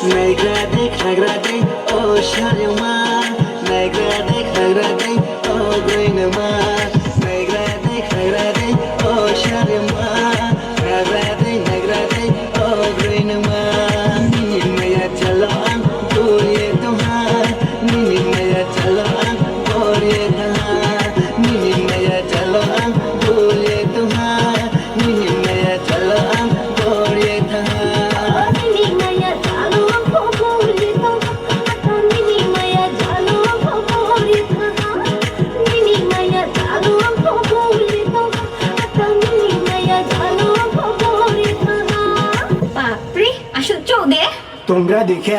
Nagrade, nagrade, oh Sharima. Nagrade, nagrade, oh Greenama. Nagrade, nagrade, oh Sharima. Nagrade, nagrade, oh Greenama. Nini maya chalo ang puri tumhar. Nini maya chalo ang puri tumhar. Nini maya chalo ang puri tumhar. Nini maya chalo ang puri tumhar. তোমরা দেখে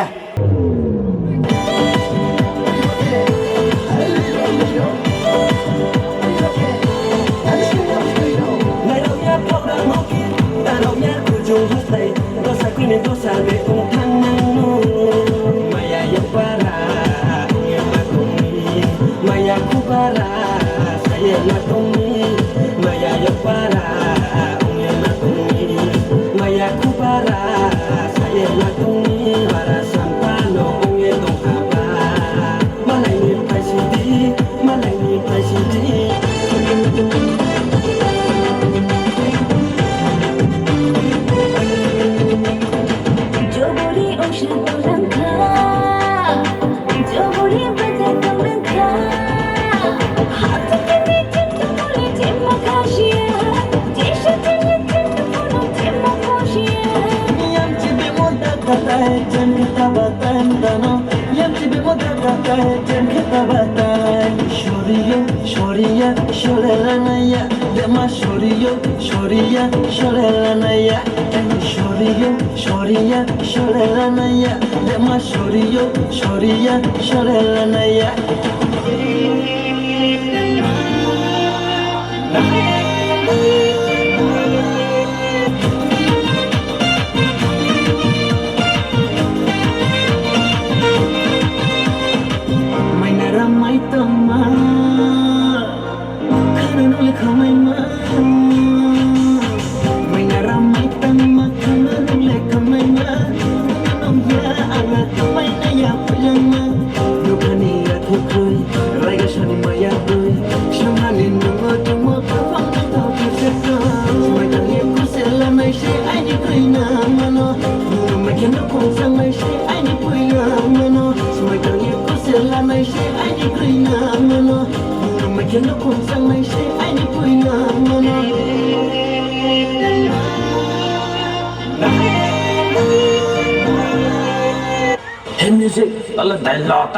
music, all of that lot,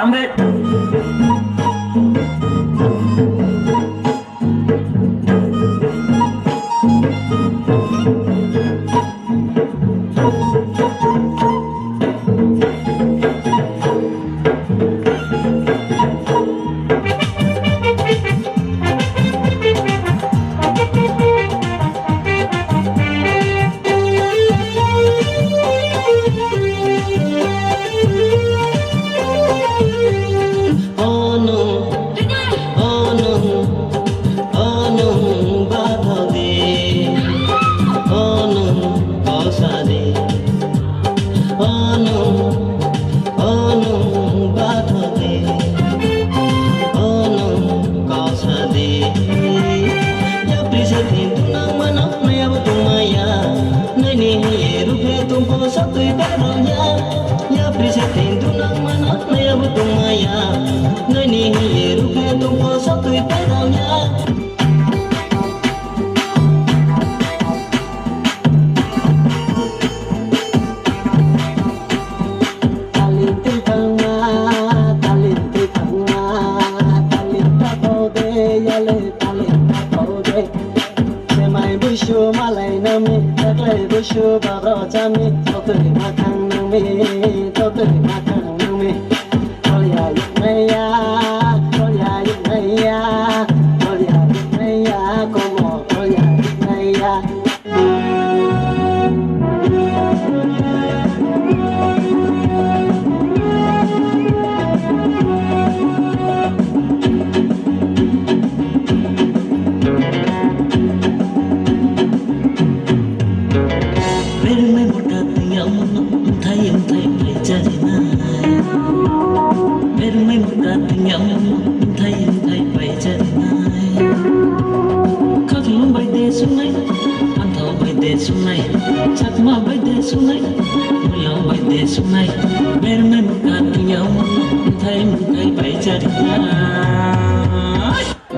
thay phải chạy này bên mấy một cả tình nhau thay phải chạy này khắc lung bay đê xuống này ăn thầu bay đê xuống này chắc mà bay đê xuống này mùi lâu bay đê xuống này bên mấy một cả tình nhau thay phải chạy này